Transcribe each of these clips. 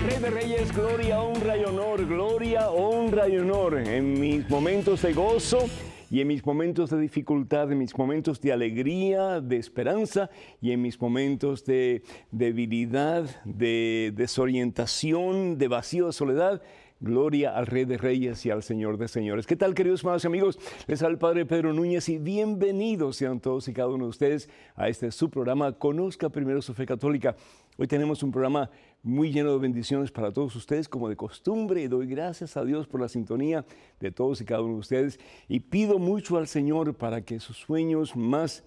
Rey de Reyes, gloria, honra y honor, gloria, honra y honor en mis momentos de gozo y en mis momentos de dificultad, en mis momentos de alegría, de esperanza y en mis momentos de debilidad, de desorientación, de vacío, de soledad. Gloria al Rey de Reyes y al Señor de Señores. ¿Qué tal, queridos hermanos y amigos? Les habla el Padre Pedro Núñez y bienvenidos sean todos y cada uno de ustedes a este su programa Conozca Primero su Fe Católica. Hoy tenemos un programa muy lleno de bendiciones para todos ustedes, como de costumbre, y doy gracias a Dios por la sintonía de todos y cada uno de ustedes. Y pido mucho al Señor para que sus sueños más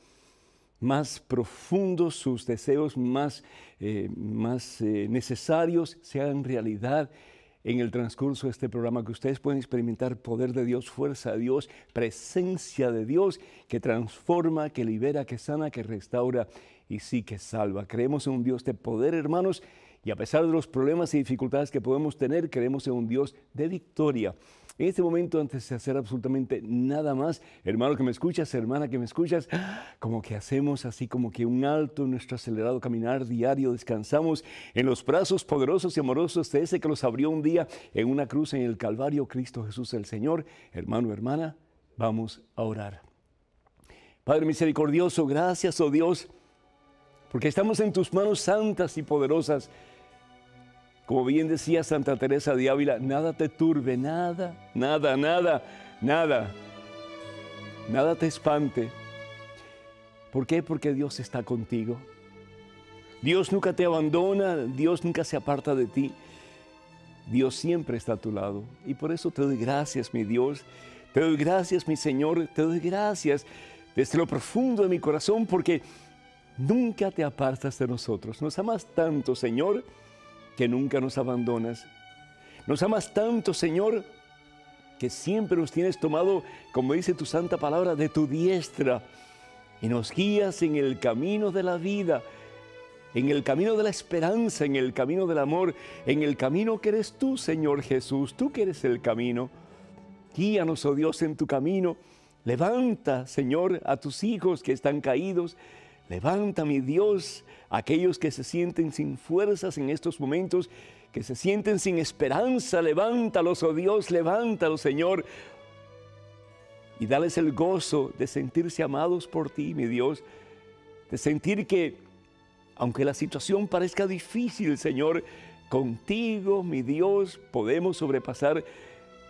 profundos, sus deseos más necesarios se hagan realidad en el transcurso de este programa, que ustedes pueden experimentar poder de Dios, fuerza de Dios, presencia de Dios, que transforma, que libera, que sana, que restaura y sí que salva. Creemos en un Dios de poder, hermanos, y a pesar de los problemas y dificultades que podemos tener, creemos en un Dios de victoria. En este momento, antes de hacer absolutamente nada más, hermano que me escuchas, hermana que me escuchas, como que hacemos así como que un alto en nuestro acelerado caminar diario, descansamos en los brazos poderosos y amorosos de ese que los abrió un día en una cruz en el Calvario, Cristo Jesús el Señor. Hermano, hermana, vamos a orar. Padre misericordioso, gracias, oh Dios, porque estamos en tus manos santas y poderosas. Como bien decía Santa Teresa de Ávila, nada te turbe, nada te espante. ¿Por qué? Porque Dios está contigo. Dios nunca te abandona, Dios nunca se aparta de ti. Dios siempre está a tu lado. Y por eso te doy gracias, mi Dios. Te doy gracias, mi Señor. Te doy gracias desde lo profundo de mi corazón, porque nunca te apartas de nosotros. Nos amas tanto, Señor, que nunca nos abandonas. Nos amas tanto, Señor, que siempre nos tienes tomado, como dice tu santa palabra, de tu diestra, y nos guías en el camino de la vida, en el camino de la esperanza, en el camino del amor, en el camino que eres tú, Señor Jesús, tú que eres el camino. Guíanos, oh Dios, en tu camino. Levanta, Señor, a tus hijos que están caídos. Levanta, mi Dios, a aquellos que se sienten sin fuerzas en estos momentos, que se sienten sin esperanza. Levántalos, oh Dios, levántalos, Señor. Y dales el gozo de sentirse amados por ti, mi Dios. De sentir que, aunque la situación parezca difícil, Señor, contigo, mi Dios, podemos sobrepasar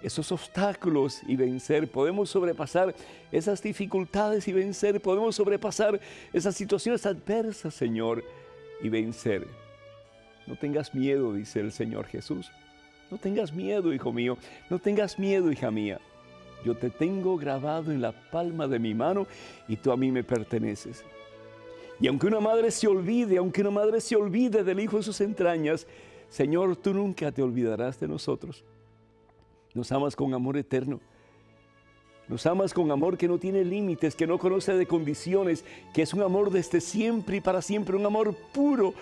esos obstáculos y vencer. Podemos sobrepasar esas dificultades y vencer. Podemos sobrepasar esas situaciones adversas, Señor, y vencer. No tengas miedo, dice el Señor Jesús. No tengas miedo, hijo mío. No tengas miedo, hija mía. Yo te tengo grabado en la palma de mi mano y tú a mí me perteneces. Y aunque una madre se olvide del hijo de sus entrañas, Señor, tú nunca te olvidarás de nosotros. Nos amas con amor eterno. Nos amas con amor que no tiene límites, que no conoce de condiciones, que es un amor desde siempre y para siempre, un amor puro,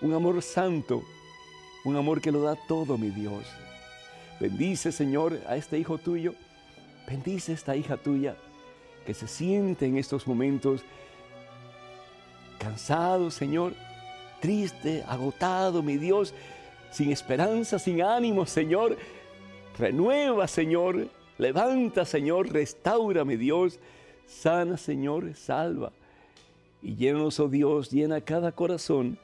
un amor santo, un amor que lo da todo, mi Dios. Bendice, Señor, a este hijo tuyo. Bendice a esta hija tuya que se siente en estos momentos cansado, Señor, triste, agotado, mi Dios, sin esperanza, sin ánimo, Señor. Renueva, Señor. Levanta, Señor. Restaura, mi Dios. Sana, Señor. Salva. Y llénanos, oh Dios, llena cada corazón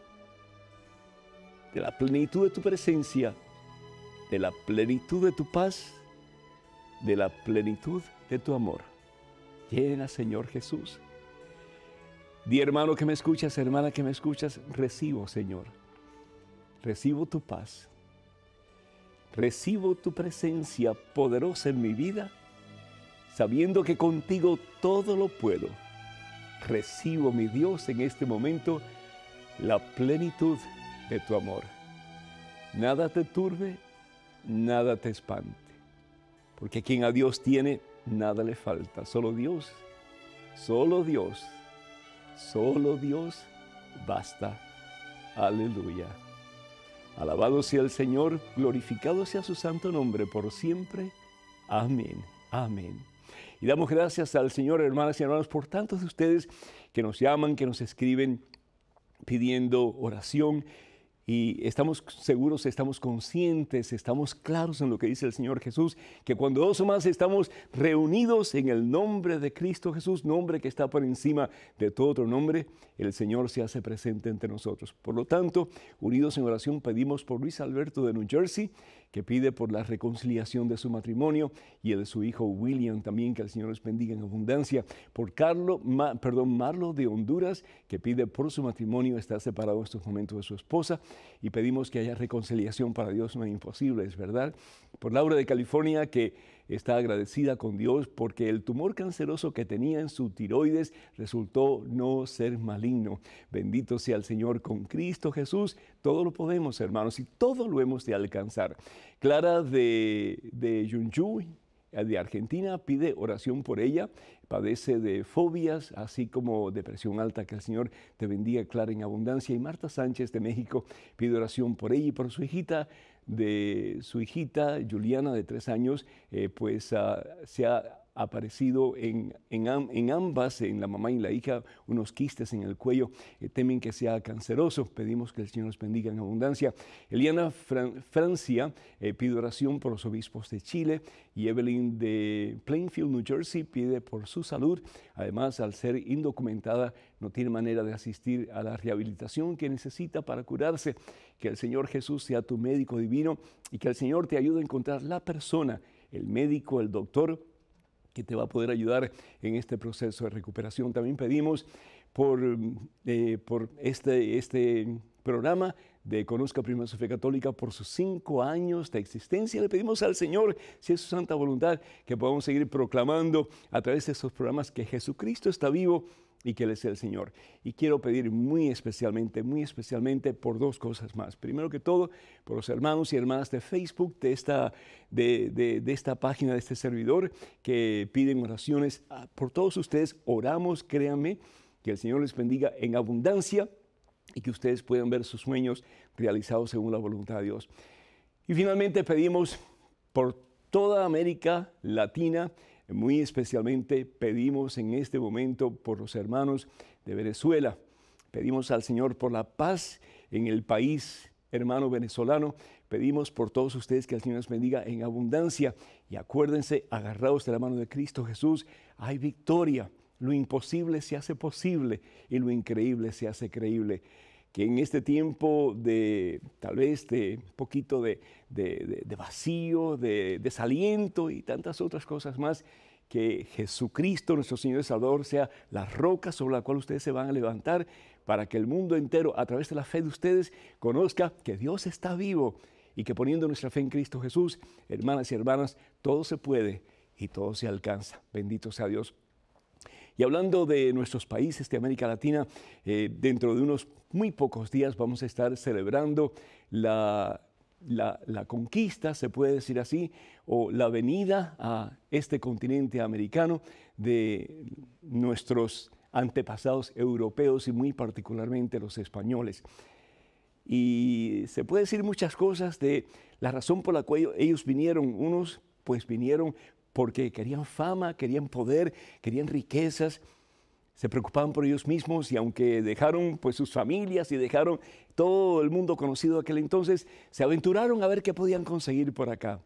de la plenitud de tu presencia, de la plenitud de tu paz, de la plenitud de tu amor. Llena, Señor Jesús. Di, hermano que me escuchas, hermana que me escuchas, recibo, Señor. Recibo tu paz, recibo tu presencia poderosa en mi vida, sabiendo que contigo todo lo puedo. Recibo, mi Dios, en este momento la plenitud de tu amor. Nada te turbe, nada te espante, porque quien a Dios tiene, nada le falta. Solo Dios, solo Dios, solo Dios basta. Aleluya. Alabado sea el Señor, glorificado sea su santo nombre por siempre. Amén, amén. Y damos gracias al Señor, hermanas y hermanos, por tantos de ustedes que nos llaman, que nos escriben pidiendo oración. Y estamos seguros, estamos conscientes, estamos claros en lo que dice el Señor Jesús, que cuando dos o más estamos reunidos en el nombre de Cristo Jesús, nombre que está por encima de todo otro nombre, el Señor se hace presente entre nosotros. Por lo tanto, unidos en oración, pedimos por Luis Alberto de New Jersey, que pide por la reconciliación de su matrimonio, y el de su hijo William también, que el Señor les bendiga en abundancia. Por Marlo de Honduras, que pide por su matrimonio, está separado en estos momentos de su esposa, y pedimos que haya reconciliación. Para Dios no es imposible, es verdad. Por Laura de California, que está agradecida con Dios porque el tumor canceroso que tenía en su tiroides resultó no ser maligno. Bendito sea el Señor. Con Cristo Jesús todo lo podemos, hermanos, y todo lo hemos de alcanzar. Clara de Yunjuy, de Argentina, pide oración por ella. Padece de fobias, así como depresión alta. Que el Señor te bendiga, Clara, en abundancia. Y Marta Sánchez de México pide oración por ella y por su hijita, Juliana, de 3 años, se ha aparecido en ambas, en la mamá y la hija, unos quistes en el cuello. Temen que sea canceroso. Pedimos que el Señor nos bendiga en abundancia. Eliana Francia pide oración por los obispos de Chile, y Evelyn de Plainfield, New Jersey, pide por su salud. Además, al ser indocumentada, no tiene manera de asistir a la rehabilitación que necesita para curarse. Que el Señor Jesús sea tu médico divino y que el Señor te ayude a encontrar la persona, el médico, el doctor, que te va a poder ayudar en este proceso de recuperación. También pedimos por este programa de Conozca Primero su Fe Católica, por sus 5 años de existencia. Le pedimos al Señor, si es su santa voluntad, que podamos seguir proclamando a través de estos programas que Jesucristo está vivo y que Él es el Señor. Y quiero pedir muy especialmente por 2 cosas más. Primero que todo, por los hermanos y hermanas de Facebook, de esta página, de este servidor, que piden oraciones. Por todos ustedes oramos, créanme, que el Señor les bendiga en abundancia y que ustedes puedan ver sus sueños realizados según la voluntad de Dios. Y finalmente pedimos por toda América Latina. Muy especialmente pedimos en este momento por los hermanos de Venezuela. Pedimos al Señor por la paz en el país hermano venezolano. Pedimos por todos ustedes que el Señor les bendiga en abundancia. Y acuérdense, agarrados de la mano de Cristo Jesús, hay victoria. Lo imposible se hace posible y lo increíble se hace creíble. Que en este tiempo de tal vez de un poquito de vacío, de desaliento y tantas otras cosas más, que Jesucristo, nuestro Señor y Salvador, sea la roca sobre la cual ustedes se van a levantar, para que el mundo entero, a través de la fe de ustedes, conozca que Dios está vivo y que poniendo nuestra fe en Cristo Jesús, hermanas y hermanas, todo se puede y todo se alcanza. Bendito sea Dios. Y hablando de nuestros países de América Latina, dentro de unos muy pocos días vamos a estar celebrando la conquista, se puede decir así, o la venida a este continente americano de nuestros antepasados europeos y muy particularmente los españoles. Y se puede decir muchas cosas de la razón por la cual ellos vinieron. Unos pues vinieron porque querían fama, querían poder, querían riquezas, se preocupaban por ellos mismos, y aunque dejaron pues sus familias y dejaron todo el mundo conocido de aquel entonces, se aventuraron a ver qué podían conseguir por acá.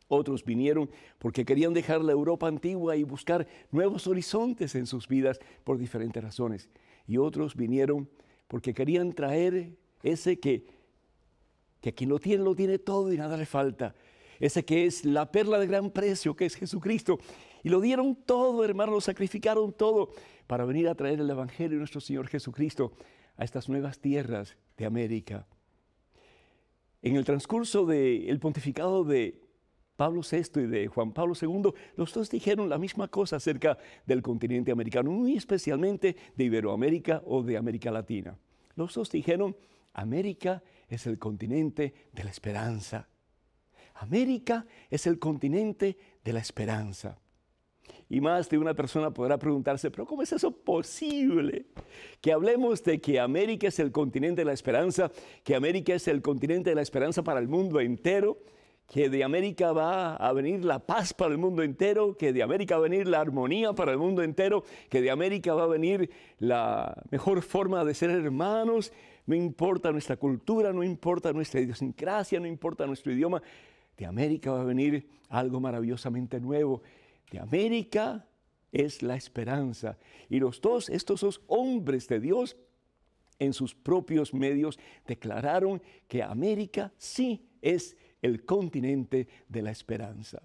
Otros vinieron porque querían dejar la Europa antigua y buscar nuevos horizontes en sus vidas por diferentes razones. Y otros vinieron porque querían traer ese que quien lo tiene todo y nada le falta. Ese que es la perla de gran precio, que es Jesucristo. Y lo dieron todo, hermanos, lo sacrificaron todo para venir a traer el Evangelio de nuestro Señor Jesucristo a estas nuevas tierras de América. En el transcurso del pontificado de Pablo VI y de Juan Pablo II, los dos dijeron la misma cosa acerca del continente americano, muy especialmente de Iberoamérica o de América Latina. Los dos dijeron, América es el continente de la esperanza. América es el continente de la esperanza. Y más de una persona podrá preguntarse, pero ¿cómo es eso posible? Que hablemos de que América es el continente de la esperanza, que América es el continente de la esperanza para el mundo entero, que de América va a venir la paz para el mundo entero, que de América va a venir la armonía para el mundo entero, que de América va a venir la mejor forma de ser hermanos. No importa nuestra cultura, no importa nuestra idiosincrasia, no importa nuestro idioma. De América va a venir algo maravillosamente nuevo. De América es la esperanza. Y estos dos hombres de Dios, en sus propios medios, declararon que América sí es el continente de la esperanza.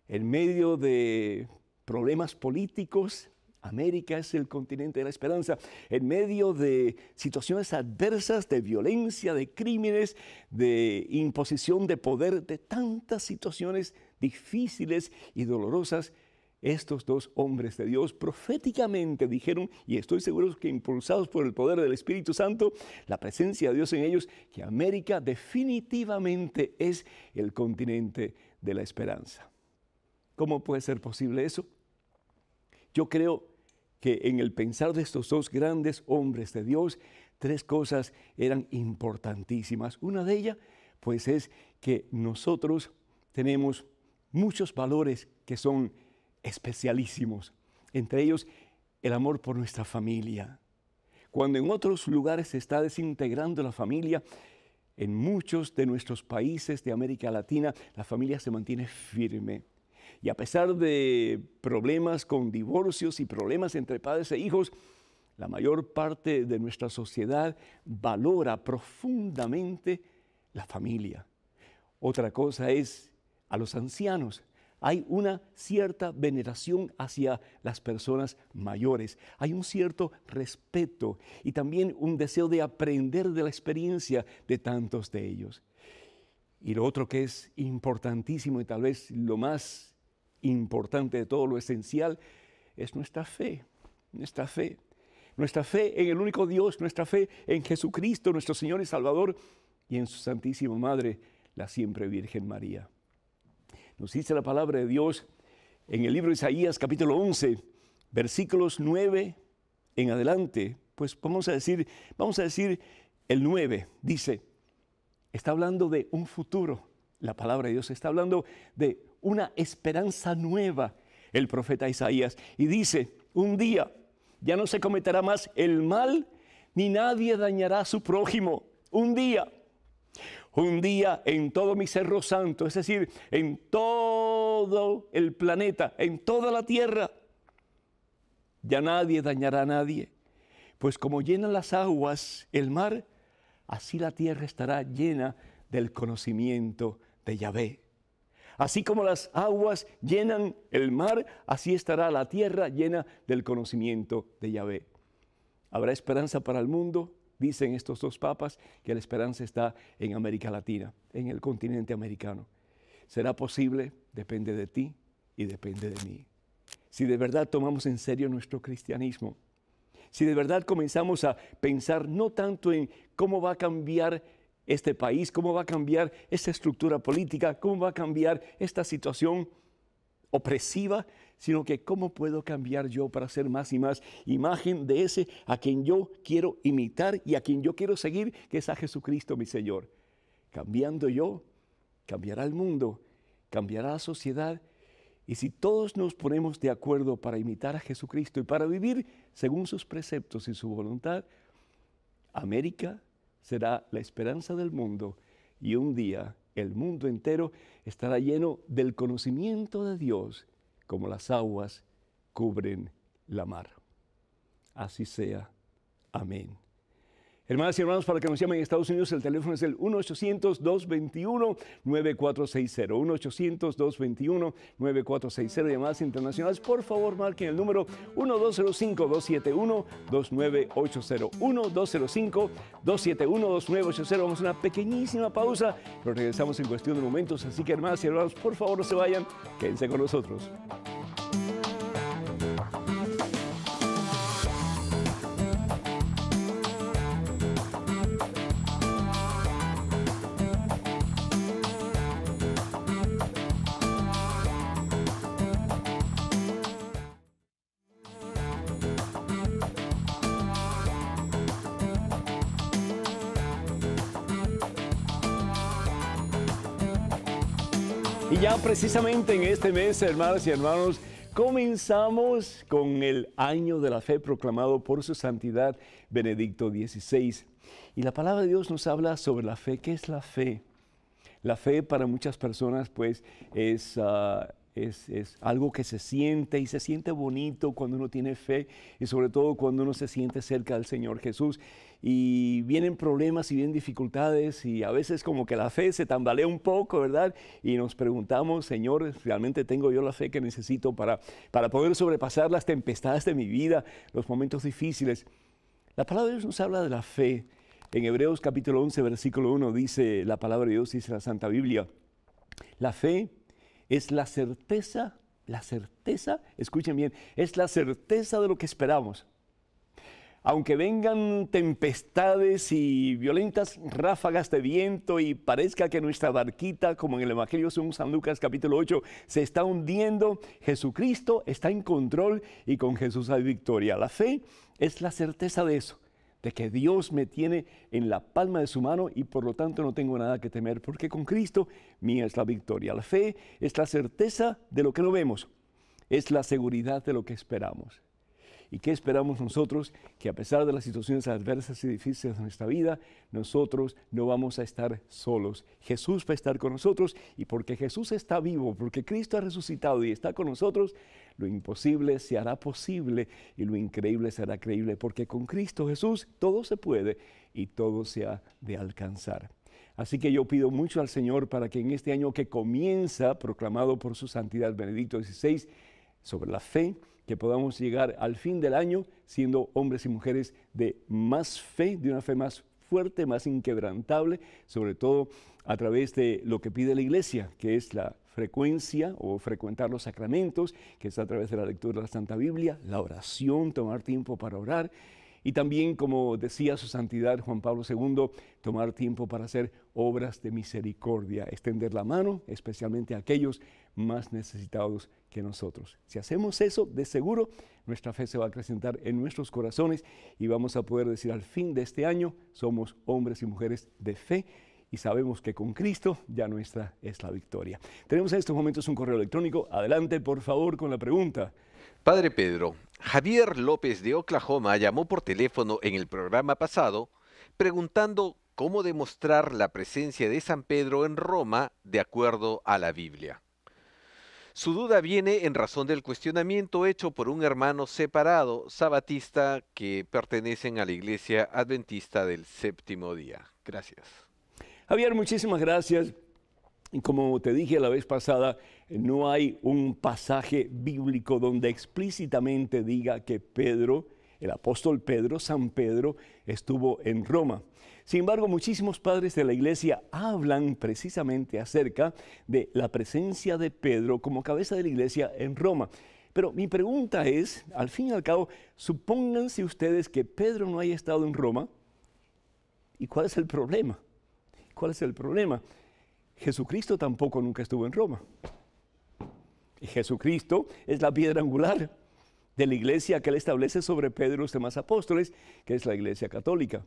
En medio de problemas políticos, América es el continente de la esperanza. En medio de situaciones adversas, de violencia, de crímenes, de imposición de poder, de tantas situaciones difíciles y dolorosas, estos dos hombres de Dios proféticamente dijeron, y estoy seguro que impulsados por el poder del Espíritu Santo, la presencia de Dios en ellos, que América definitivamente es el continente de la esperanza. ¿Cómo puede ser posible eso? Yo creo que en el pensar de estos dos grandes hombres de Dios, tres cosas eran importantísimas. Una de ellas, pues, es que nosotros tenemos muchos valores que son especialísimos. Entre ellos, el amor por nuestra familia. Cuando en otros lugares se está desintegrando la familia, en muchos de nuestros países de América Latina, la familia se mantiene firme. Y a pesar de problemas con divorcios y problemas entre padres e hijos, la mayor parte de nuestra sociedad valora profundamente la familia. Otra cosa es a los ancianos. Hay una cierta veneración hacia las personas mayores. Hay un cierto respeto y también un deseo de aprender de la experiencia de tantos de ellos. Y lo otro que es importantísimo y tal vez lo más importante de todo, lo esencial, es nuestra fe. Nuestra fe. Nuestra fe en el único Dios, nuestra fe en Jesucristo, nuestro Señor y Salvador, y en su Santísima Madre, la siempre Virgen María. Nos dice la palabra de Dios en el libro de Isaías, capítulo 11, versículos 9 en adelante. Pues vamos a decir el 9, dice, está hablando de un futuro. La palabra de Dios está hablando de una esperanza nueva, el profeta Isaías. Y dice, un día ya no se cometerá más el mal, ni nadie dañará a su prójimo. Un día en todo mi cerro santo, es decir, en todo el planeta, en toda la tierra, ya nadie dañará a nadie. Pues como llenan las aguas el mar, así la tierra estará llena del conocimiento de Yahvé. Así como las aguas llenan el mar, así estará la tierra llena del conocimiento de Yahvé. ¿Habrá esperanza para el mundo? Dicen estos dos papas que la esperanza está en América Latina, en el continente americano. ¿Será posible? Depende de ti y depende de mí. Si de verdad tomamos en serio nuestro cristianismo, si de verdad comenzamos a pensar no tanto en cómo va a cambiar este país, cómo va a cambiar esta estructura política, cómo va a cambiar esta situación opresiva, sino que cómo puedo cambiar yo para ser más y más imagen de ese a quien yo quiero imitar y a quien yo quiero seguir, que es a Jesucristo mi Señor. Cambiando yo, cambiará el mundo, cambiará la sociedad. Y si todos nos ponemos de acuerdo para imitar a Jesucristo y para vivir según sus preceptos y su voluntad, América será la esperanza del mundo y un día el mundo entero estará lleno del conocimiento de Dios como las aguas cubren la mar. Así sea. Amén. Hermanas y hermanos, para que nos llamen en Estados Unidos, el teléfono es el 1-800-221-9460, 1-800-221-9460. Llamadas internacionales, por favor, marquen el número 1-205-271-2980, 1-205-271-2980. Vamos a una pequeñísima pausa, pero regresamos en cuestión de momentos. Así que, hermanas y hermanos, por favor, no se vayan, quédense con nosotros. Y ya precisamente en este mes, hermanas y hermanos, comenzamos con el año de la fe proclamado por su santidad Benedicto XVI. Y la palabra de Dios nos habla sobre la fe. ¿Qué es la fe? La fe para muchas personas pues es algo que se siente y se siente bonito cuando uno tiene fe y sobre todo cuando uno se siente cerca del Señor Jesús. Y vienen problemas y vienen dificultades y a veces como que la fe se tambalea un poco, ¿verdad? Y nos preguntamos, Señor, ¿realmente tengo yo la fe que necesito para poder sobrepasar las tempestades de mi vida, los momentos difíciles? La palabra de Dios nos habla de la fe. En Hebreos capítulo 11, versículo 1 dice la palabra de Dios, dice la Santa Biblia, la fe es la certeza, escuchen bien, es la certeza de lo que esperamos. Aunque vengan tempestades y violentas ráfagas de viento y parezca que nuestra barquita, como en el Evangelio según San Lucas capítulo 8, se está hundiendo, Jesucristo está en control y con Jesús hay victoria. La fe es la certeza de eso, de que Dios me tiene en la palma de su mano y por lo tanto no tengo nada que temer, porque con Cristo mía es la victoria. La fe es la certeza de lo que no vemos, es la seguridad de lo que esperamos. ¿Y qué esperamos nosotros? Que a pesar de las situaciones adversas y difíciles de nuestra vida, nosotros no vamos a estar solos. Jesús va a estar con nosotros y porque Jesús está vivo, porque Cristo ha resucitado y está con nosotros, lo imposible se hará posible y lo increíble será creíble, porque con Cristo Jesús todo se puede y todo se ha de alcanzar. Así que yo pido mucho al Señor para que en este año que comienza, proclamado por su santidad Benedicto XVI, sobre la fe, que podamos llegar al fin del año siendo hombres y mujeres de más fe, de una fe más fuerte, más inquebrantable, sobre todo a través de lo que pide la Iglesia, que es la frecuencia o frecuentar los sacramentos, que es a través de la lectura de la Santa Biblia, la oración, tomar tiempo para orar, y también, como decía su santidad Juan Pablo II, tomar tiempo para hacer obras de misericordia, extender la mano, especialmente a aquellos más necesitados que nosotros. Si hacemos eso, de seguro nuestra fe se va a acrecentar en nuestros corazones y vamos a poder decir al fin de este año, somos hombres y mujeres de fe y sabemos que con Cristo ya nuestra es la victoria. Tenemos en estos momentos un correo electrónico. Adelante, por favor, con la pregunta. Padre Pedro, Javier López de Oklahoma llamó por teléfono en el programa pasado preguntando cómo demostrar la presencia de San Pedro en Roma de acuerdo a la Biblia. Su duda viene en razón del cuestionamiento hecho por un hermano separado sabatista que pertenecen a la Iglesia Adventista del Séptimo Día. Gracias. Javier, muchísimas gracias. Y como te dije la vez pasada, no hay un pasaje bíblico donde explícitamente diga que Pedro, el apóstol Pedro, San Pedro, estuvo en Roma. Sin embargo, muchísimos padres de la Iglesia hablan precisamente acerca de la presencia de Pedro como cabeza de la Iglesia en Roma. Pero mi pregunta es, al fin y al cabo, supónganse ustedes que Pedro no haya estado en Roma. ¿Y cuál es el problema? ¿Cuál es el problema? Jesucristo tampoco nunca estuvo en Roma. Y Jesucristo es la piedra angular de la iglesia que él establece sobre Pedro y los demás apóstoles, que es la iglesia católica.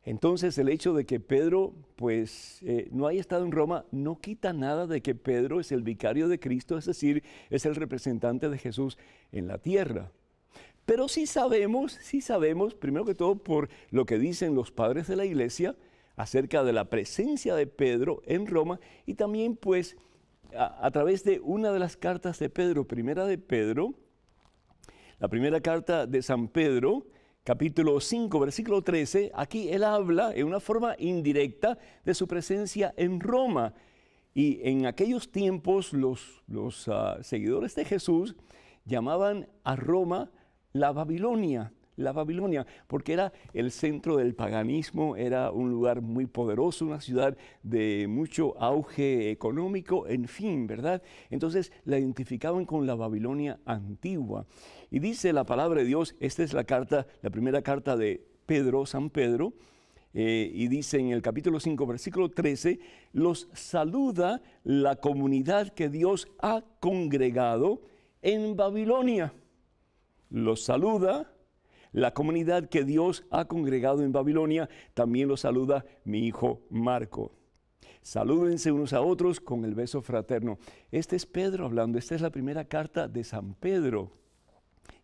Entonces el hecho de que Pedro no haya estado en Roma no quita nada de que Pedro es el vicario de Cristo, es decir, es el representante de Jesús en la tierra. Pero sí sabemos, primero que todo por lo que dicen los padres de la iglesia, acerca de la presencia de Pedro en Roma y también pues a través de una de las cartas de Pedro, primera de Pedro, la primera carta de San Pedro, capítulo 5, versículo 13, aquí él habla en una forma indirecta de su presencia en Roma. Y en aquellos tiempos los seguidores de Jesús llamaban a Roma la Babilonia, porque era el centro del paganismo, era un lugar muy poderoso, una ciudad de mucho auge económico, en fin, ¿verdad? Entonces la identificaban con la Babilonia antigua. Y dice la palabra de Dios, esta es la primera carta de Pedro, San Pedro, y dice en el capítulo 5, versículo 13, los saluda la comunidad que Dios ha congregado en Babilonia. Los saluda la comunidad que Dios ha congregado en Babilonia, también los saluda mi hijo Marco. Salúdense unos a otros con el beso fraterno. Este es Pedro hablando, esta es la primera carta de San Pedro.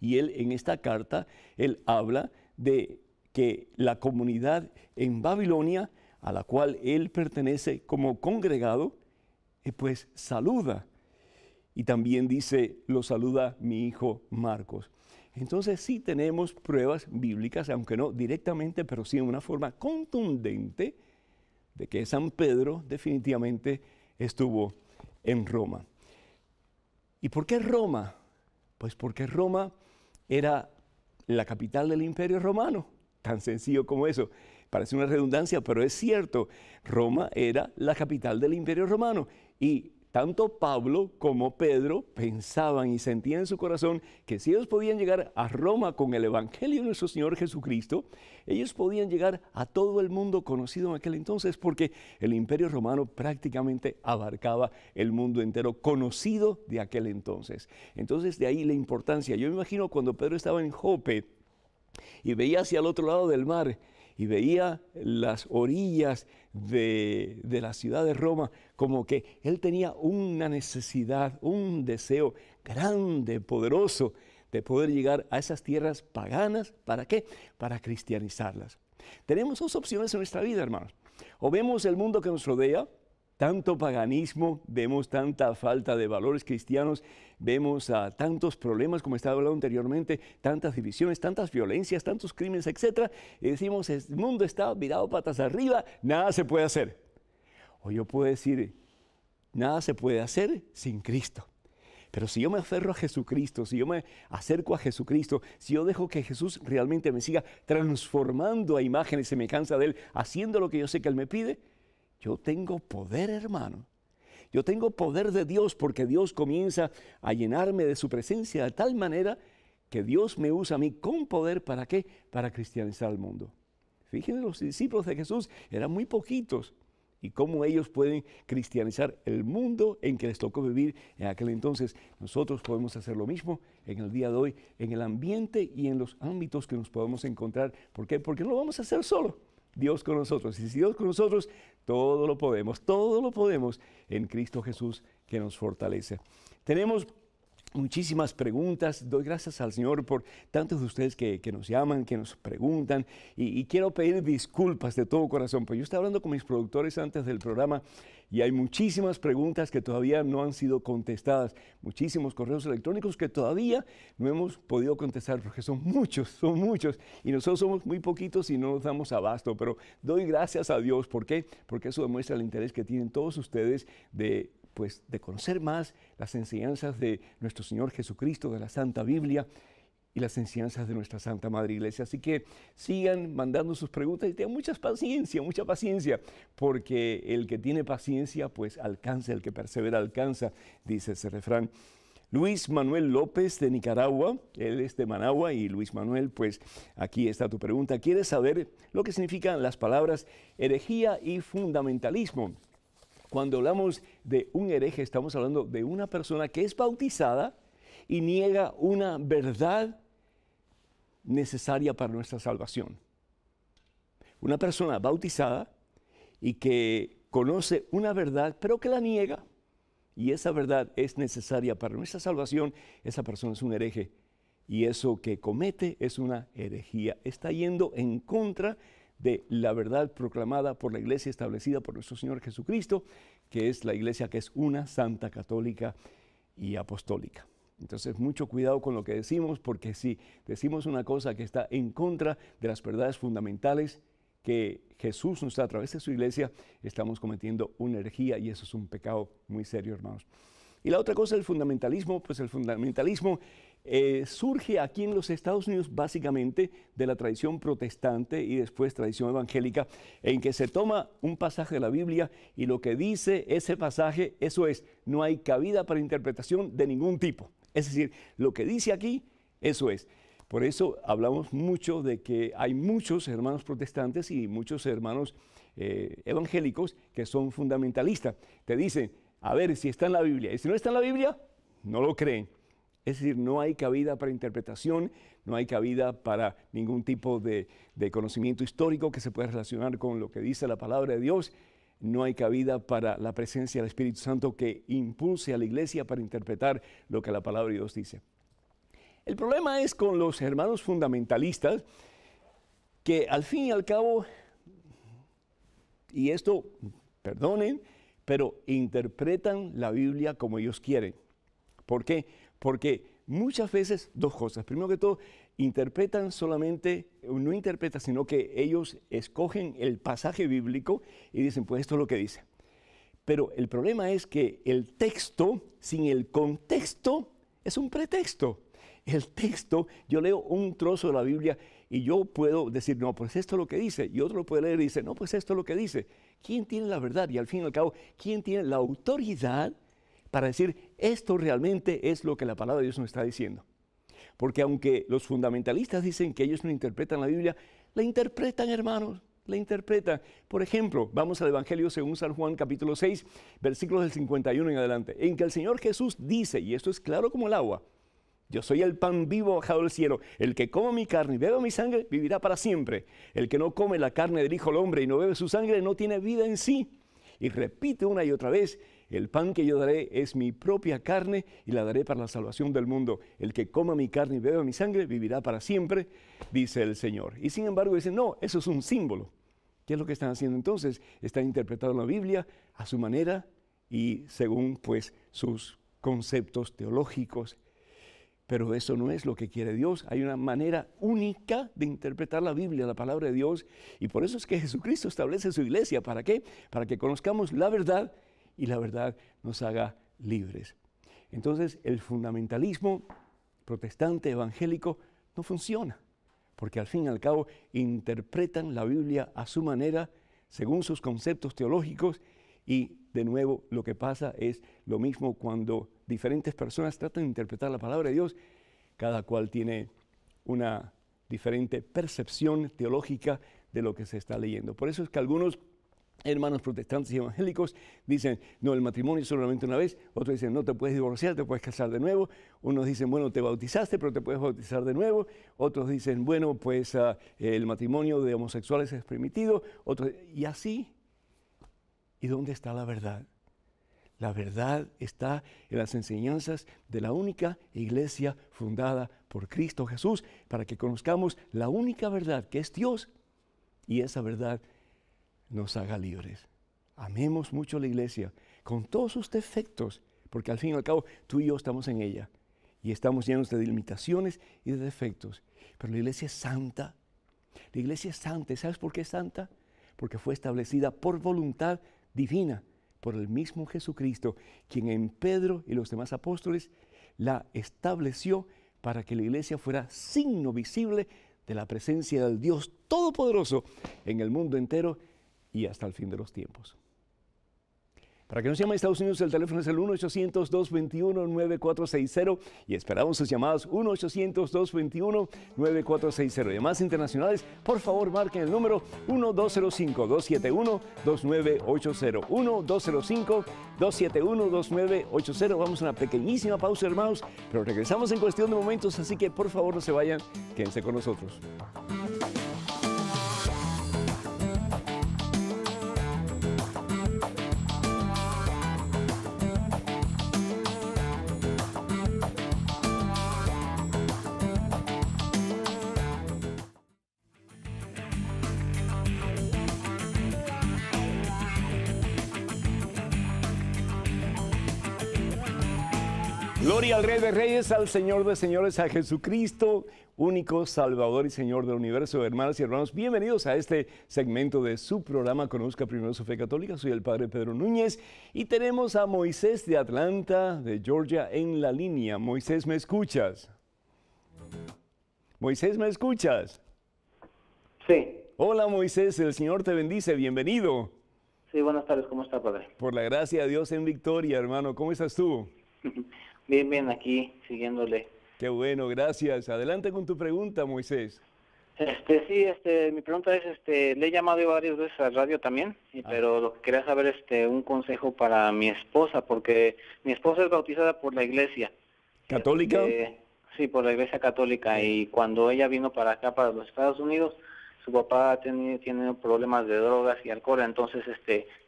Y él en esta carta, él habla de que la comunidad en Babilonia, a la cual él pertenece como congregado, pues saluda. Y también dice, lo saluda mi hijo Marcos. Entonces sí tenemos pruebas bíblicas, aunque no directamente, pero sí en una forma contundente, de que San Pedro definitivamente estuvo en Roma. ¿Y por qué Roma? Pues porque Roma era la capital del Imperio Romano, tan sencillo como eso. Parece una redundancia, pero es cierto. Roma era la capital del Imperio Romano y tanto Pablo como Pedro pensaban y sentían en su corazón que si ellos podían llegar a Roma con el Evangelio de nuestro Señor Jesucristo, ellos podían llegar a todo el mundo conocido en aquel entonces, porque el Imperio Romano prácticamente abarcaba el mundo entero conocido de aquel entonces. Entonces de ahí la importancia. Yo me imagino cuando Pedro estaba en Jope y veía hacia el otro lado del mar, y veía las orillas de la ciudad de Roma, como que él tenía una necesidad, un deseo grande, poderoso, de poder llegar a esas tierras paganas. ¿Para qué? Para cristianizarlas. Tenemos dos opciones en nuestra vida, hermanos. O vemos el mundo que nos rodea, tanto paganismo, vemos tanta falta de valores cristianos, vemos tantos problemas, como estaba hablando anteriormente, tantas divisiones, tantas violencias, tantos crímenes, etc. Y decimos, el mundo está virado patas arriba, nada se puede hacer. O yo puedo decir, nada se puede hacer sin Cristo. Pero si yo me aferro a Jesucristo, si yo me acerco a Jesucristo, si yo dejo que Jesús realmente me siga transformando a imagen y semejanza de Él, haciendo lo que yo sé que Él me pide, yo tengo poder, hermano. Yo tengo poder de Dios, porque Dios comienza a llenarme de su presencia de tal manera que Dios me usa a mí con poder. ¿Para qué? Para cristianizar al mundo. Fíjense, los discípulos de Jesús eran muy poquitos. Y cómo ellos pueden cristianizar el mundo en que les tocó vivir en aquel entonces. Nosotros podemos hacer lo mismo en el día de hoy, en el ambiente y en los ámbitos que nos podemos encontrar. ¿Por qué? Porque no lo vamos a hacer solo. Dios con nosotros. Y si Dios con nosotros, todo lo podemos en Cristo Jesús que nos fortalece. Tenemos muchísimas preguntas. Doy gracias al Señor por tantos de ustedes que nos llaman, que nos preguntan, y quiero pedir disculpas de todo corazón, pues yo estaba hablando con mis productores antes del programa y hay muchísimas preguntas que todavía no han sido contestadas, muchísimos correos electrónicos que todavía no hemos podido contestar, porque son muchos, y nosotros somos muy poquitos y no nos damos abasto, pero doy gracias a Dios. ¿Por qué? Porque eso demuestra el interés que tienen todos ustedes de conocer más las enseñanzas de nuestro Señor Jesucristo, de la Santa Biblia y las enseñanzas de nuestra Santa Madre Iglesia. Así que sigan mandando sus preguntas y tengan mucha paciencia, porque el que tiene paciencia, pues alcanza, el que persevera alcanza, dice ese refrán. Luis Manuel López de Nicaragua, él es de Managua, y Luis Manuel, pues aquí está tu pregunta. ¿Quieres saber lo que significan las palabras herejía y fundamentalismo? Cuando hablamos de un hereje, estamos hablando de una persona que es bautizada y niega una verdad necesaria para nuestra salvación. Una persona bautizada y que conoce una verdad, pero que la niega, y esa verdad es necesaria para nuestra salvación, esa persona es un hereje. Y eso que comete es una herejía. Está yendo en contra de la verdad proclamada por la iglesia establecida por nuestro Señor Jesucristo, que es la iglesia que es una, santa, católica y apostólica. Entonces, mucho cuidado con lo que decimos, porque si decimos una cosa que está en contra de las verdades fundamentales que Jesús nos da a través de su iglesia, estamos cometiendo una herejía, y eso es un pecado muy serio, hermanos. Y la otra cosa, el fundamentalismo, pues el fundamentalismo surge aquí en los Estados Unidos básicamente de la tradición protestante y después tradición evangélica, en que se toma un pasaje de la Biblia y lo que dice ese pasaje, eso es, no hay cabida para interpretación de ningún tipo. Es decir, lo que dice aquí, eso es. Por eso hablamos mucho de que hay muchos hermanos protestantes y muchos hermanos evangélicos que son fundamentalistas. Te dicen, a ver si está en la Biblia, y si no está en la Biblia, no lo creen. Es decir, no hay cabida para interpretación, no hay cabida para ningún tipo de conocimiento histórico que se pueda relacionar con lo que dice la palabra de Dios. no hay cabida para la presencia del Espíritu Santo que impulse a la iglesia para interpretar lo que la palabra de Dios dice. El problema es con los hermanos fundamentalistas que al fin y al cabo, y esto, perdonen, pero interpretan la Biblia como ellos quieren. ¿Por qué? Porque muchas veces, dos cosas. Primero que todo, interpretan solamente, no interpretan, sino que ellos escogen el pasaje bíblico y dicen, pues esto es lo que dice. Pero el problema es que el texto, sin el contexto, es un pretexto. El texto, yo leo un trozo de la Biblia y yo puedo decir, no, pues esto es lo que dice. Y otro lo puede leer y dice, no, pues esto es lo que dice. ¿Quién tiene la verdad? Y al fin y al cabo, ¿quién tiene la autoridad para decir, esto realmente es lo que la palabra de Dios nos está diciendo? Porque aunque los fundamentalistas dicen que ellos no interpretan la Biblia, la interpretan, hermanos, la interpretan. Por ejemplo, vamos al Evangelio según San Juan, capítulo 6, versículos del 51 en adelante, en que el Señor Jesús dice, y esto es claro como el agua, yo soy el pan vivo bajado del cielo. El que coma mi carne y beba mi sangre vivirá para siempre. El que no come la carne del Hijo del Hombre y no bebe su sangre no tiene vida en sí. Y repite una y otra vez, el pan que yo daré es mi propia carne y la daré para la salvación del mundo. El que coma mi carne y beba mi sangre vivirá para siempre, dice el Señor. Y sin embargo dicen, no, eso es un símbolo. ¿Qué es lo que están haciendo entonces? Están interpretando la Biblia a su manera y según pues sus conceptos teológicos. Pero eso no es lo que quiere Dios. Hay una manera única de interpretar la Biblia, la palabra de Dios. Y por eso es que Jesucristo establece su iglesia. ¿Para qué? Para que conozcamos la verdad y la verdad nos haga libres. Entonces, el fundamentalismo protestante, evangélico, no funciona. Porque al fin y al cabo interpretan la Biblia a su manera, según sus conceptos teológicos. Y de nuevo, lo que pasa es lo mismo cuando diferentes personas tratan de interpretar la palabra de Dios. Cada cual tiene una diferente percepción teológica de lo que se está leyendo. Por eso es que algunos hermanos protestantes y evangélicos dicen, no, el matrimonio es solamente una vez. Otros dicen, no te puedes divorciar, te puedes casar de nuevo. Unos dicen, bueno, te bautizaste, pero te puedes bautizar de nuevo. Otros dicen, bueno, pues el matrimonio de homosexuales es permitido. Otros, y así. ¿Y dónde está la verdad? La verdad está en las enseñanzas de la única iglesia fundada por Cristo Jesús, para que conozcamos la única verdad que es Dios, y esa verdad nos haga libres. Amemos mucho la iglesia, con todos sus defectos, porque al fin y al cabo tú y yo estamos en ella, y estamos llenos de limitaciones y de defectos. Pero la iglesia es santa. La iglesia es santa. ¿Sabes por qué es santa? Porque fue establecida por voluntad divina, por el mismo Jesucristo, quien en Pedro y los demás apóstoles la estableció para que la iglesia fuera signo visible de la presencia del Dios Todopoderoso en el mundo entero y hasta el fin de los tiempos. Para que nos llame a Estados Unidos, el teléfono es el 1-800-221-9460 y esperamos sus llamadas 1-800-221-9460. Llamadas internacionales, por favor marquen el número 1-205-271-2980. 1-205-271-2980. Vamos a una pequeñísima pausa, hermanos, pero regresamos en cuestión de momentos, así que por favor no se vayan, quédense con nosotros. Gloria al Rey de Reyes, al Señor de Señores, a Jesucristo, único Salvador y Señor del universo. Hermanas y hermanos, bienvenidos a este segmento de su programa Conozca Primero su Fe Católica. Soy el Padre Pedro Núñez y tenemos a Moisés de Atlanta, de Georgia, en la línea. Moisés, ¿me escuchas? Moisés, ¿me escuchas? Sí. Hola, Moisés, el Señor te bendice, bienvenido. Sí, buenas tardes, ¿cómo está, Padre? Por la gracia de Dios en victoria, hermano. ¿Cómo estás tú? Bien, bien, aquí, siguiéndole. Qué bueno, gracias. Adelante con tu pregunta, Moisés. Sí, mi pregunta es, le he llamado varias veces a radio también, pero lo que quería saber es un consejo para mi esposa, porque mi esposa es bautizada por la iglesia. ¿Católica? Sí, por la iglesia católica, y cuando ella vino para acá, para los Estados Unidos, su papá tiene problemas de drogas y alcohol, entonces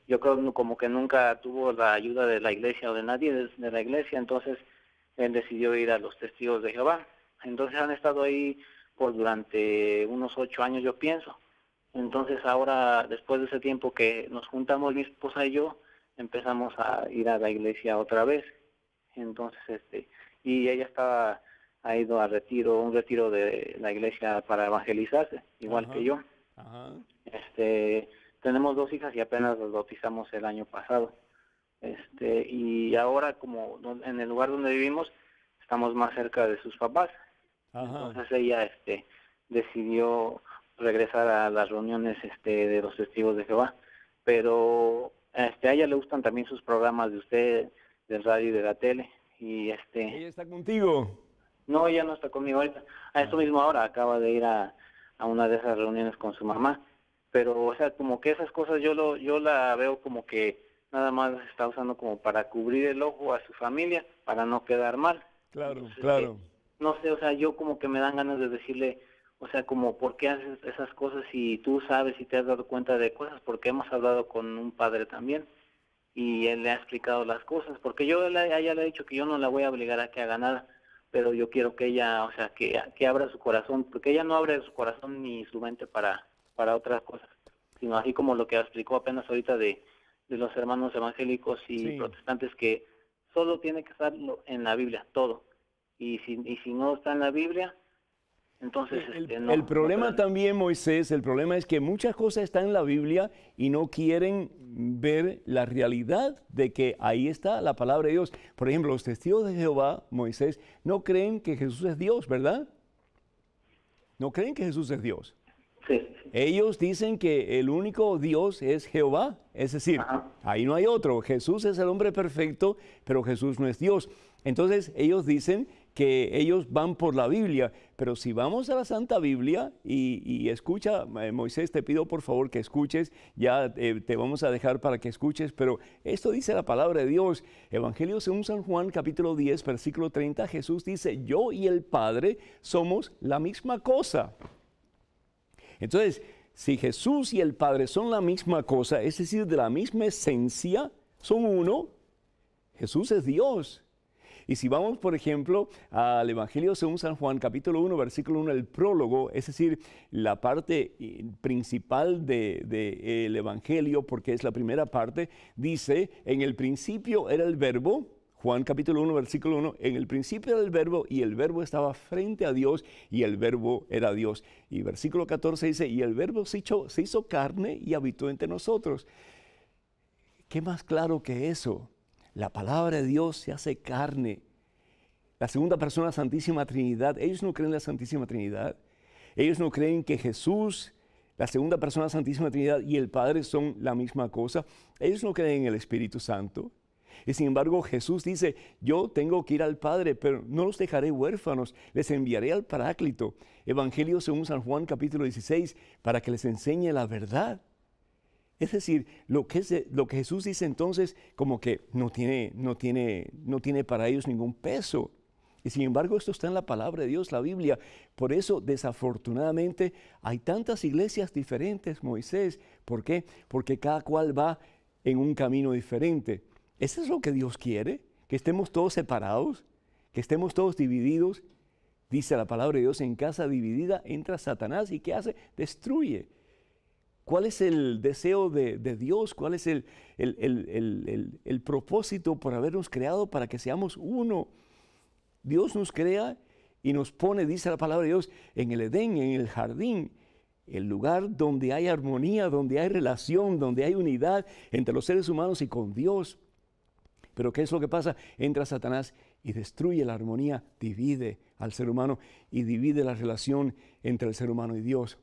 yo creo como que nunca tuvo la ayuda de la iglesia o de nadie de la iglesia, entonces él decidió ir a los Testigos de Jehová. Entonces han estado ahí por durante unos 8 años, yo pienso. Entonces ahora, después de ese tiempo que nos juntamos mi esposa y yo, empezamos a ir a la iglesia otra vez. Entonces, y ella ha ido a un retiro de la iglesia para evangelizarse, igual que yo. Ajá. Tenemos 2 hijas y apenas las bautizamos el año pasado. Y ahora, como en el lugar donde vivimos, estamos más cerca de sus papás. Ajá. Entonces ella decidió regresar a las reuniones de los Testigos de Jehová. Pero a ella le gustan también sus programas de usted, del radio y de la tele. Y ¿Ella está contigo? No, ella no está conmigo ahorita. A eso mismo ahora acaba de ir a una de esas reuniones con su mamá. Pero, o sea, como que esas cosas yo la veo como que nada más las está usando como para cubrir el ojo a su familia, para no quedar mal. Claro, Entonces, claro. no sé, o sea, yo como que me dan ganas de decirle, o sea, como, ¿por qué haces esas cosas si tú sabes y te has dado cuenta de cosas? Porque hemos hablado con un padre también y él le ha explicado las cosas. Porque yo a ella le he dicho que yo no la voy a obligar a que haga nada, pero yo quiero que ella, o sea, que abra su corazón, porque ella no abre su corazón ni su mente para otras cosas, sino así como lo que explicó apenas ahorita de los hermanos evangélicos y Sí. protestantes, que solo tiene que estar en la Biblia, todo. Y si no está en la Biblia, entonces no. El problema no también, Moisés, el problema es que muchas cosas están en la Biblia y no quieren ver la realidad de que ahí está la palabra de Dios. Por ejemplo, los testigos de Jehová, Moisés, no creen que Jesús es Dios, ¿verdad? No creen que Jesús es Dios. Sí. Ellos dicen que el único Dios es Jehová, es decir, Ajá. ahí no hay otro. Jesús es el hombre perfecto, pero Jesús no es Dios. Entonces ellos dicen que ellos van por la Biblia, pero si vamos a la Santa Biblia y escucha, Moisés, te pido por favor que escuches, ya te vamos a dejar para que escuches, pero esto dice la palabra de Dios. Evangelio según San Juan, capítulo 10, versículo 30, Jesús dice, yo y el Padre somos la misma cosa. Entonces, si Jesús y el Padre son la misma cosa, es decir, de la misma esencia, son uno, Jesús es Dios. Y si vamos, por ejemplo, al Evangelio según San Juan, capítulo 1, versículo 1, el prólogo, es decir, la parte principal del Evangelio, porque es la primera parte, dice, en el principio era el Verbo. Juan capítulo 1, versículo 1, en el principio era el Verbo y el Verbo estaba frente a Dios y el Verbo era Dios. Y versículo 14 dice, y el Verbo se hizo carne y habitó entre nosotros. ¿Qué más claro que eso? La palabra de Dios se hace carne. La segunda persona, Santísima Trinidad, ellos no creen en la Santísima Trinidad. Ellos no creen que Jesús, la segunda persona, Santísima Trinidad y el Padre son la misma cosa. Ellos no creen en el Espíritu Santo. Y sin embargo Jesús dice, yo tengo que ir al Padre, pero no los dejaré huérfanos, les enviaré al Paráclito. Evangelio según San Juan capítulo 16, para que les enseñe la verdad. Es decir, lo que Jesús dice entonces como que no tiene para ellos ningún peso. Y sin embargo esto está en la palabra de Dios, la Biblia. Por eso desafortunadamente hay tantas iglesias diferentes, Moisés. ¿Por qué? Porque cada cual va en un camino diferente. ¿Eso es lo que Dios quiere? ¿Que estemos todos separados? ¿Que estemos todos divididos? Dice la palabra de Dios, en casa dividida entra Satanás. ¿Y qué hace? Destruye. ¿Cuál es el deseo de Dios? ¿Cuál es el propósito por habernos creado para que seamos uno? Dios nos crea y nos pone, dice la palabra de Dios, en el Edén, en el jardín, el lugar donde hay armonía, donde hay relación, donde hay unidad entre los seres humanos y con Dios. Pero ¿qué es lo que pasa? Entra Satanás y destruye la armonía, divide al ser humano y divide la relación entre el ser humano y Dios.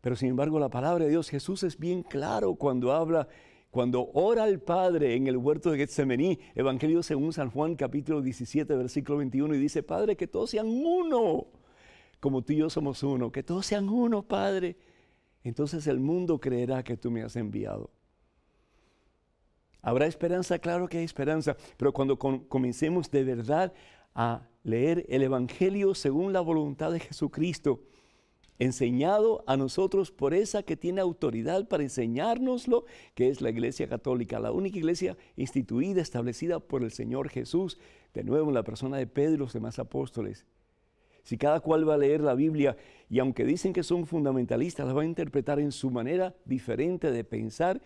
Pero sin embargo la palabra de Dios, Jesús es bien claro cuando habla, cuando ora al Padre en el huerto de Getsemaní, Evangelio según San Juan capítulo 17 versículo 21, y dice, Padre, que todos sean uno, como tú y yo somos uno, que todos sean uno, Padre. Entonces el mundo creerá que tú me has enviado. ¿Habrá esperanza? Claro que hay esperanza, pero cuando comencemos de verdad a leer el Evangelio según la voluntad de Jesucristo, enseñado a nosotros por esa que tiene autoridad para enseñárnoslo, que es la Iglesia Católica, la única iglesia instituida, establecida por el Señor Jesús, de nuevo en la persona de Pedro y los demás apóstoles. Si cada cual va a leer la Biblia y aunque dicen que son fundamentalistas, la va a interpretar en su manera diferente de pensar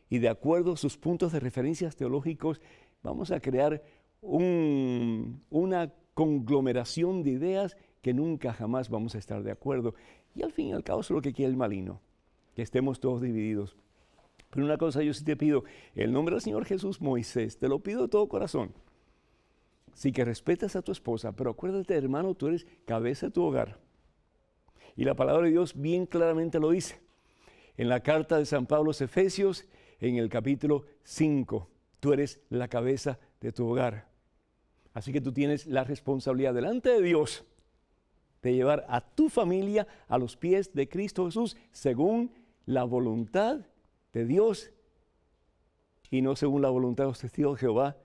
y de acuerdo a sus puntos de referencias teológicos, vamos a crear una conglomeración de ideas que nunca jamás vamos a estar de acuerdo. Y al fin y al cabo es lo que quiere el maligno, que estemos todos divididos. Pero una cosa yo sí te pido, en el nombre del Señor Jesús, Moisés, te lo pido de todo corazón. Sí que respetas a tu esposa, pero acuérdate, hermano, tú eres cabeza de tu hogar. Y la palabra de Dios bien claramente lo dice. En la carta de San Pablo a los Efesios, en el capítulo 5, tú eres la cabeza de tu hogar. Así que tú tienes la responsabilidad delante de Dios de llevar a tu familia a los pies de Cristo Jesús según la voluntad de Dios y no según la voluntad de los testigos de Jehová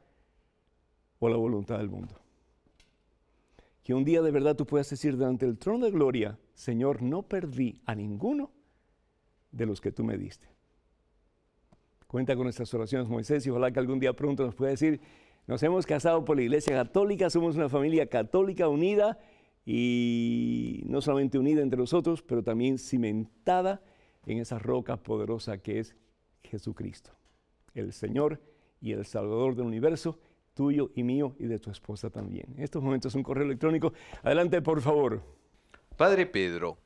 o la voluntad del mundo. Que un día de verdad tú puedas decir delante del trono de gloria, Señor, no perdí a ninguno de los que tú me diste. Cuenta con nuestras oraciones, Moisés, y ojalá que algún día pronto nos pueda decir, nos hemos casado por la Iglesia Católica, somos una familia católica unida, y no solamente unida entre nosotros, pero también cimentada en esa roca poderosa que es Jesucristo, el Señor y el Salvador del universo, tuyo y mío y de tu esposa también. En estos momentos un correo electrónico. Adelante, por favor. Padre Pedro,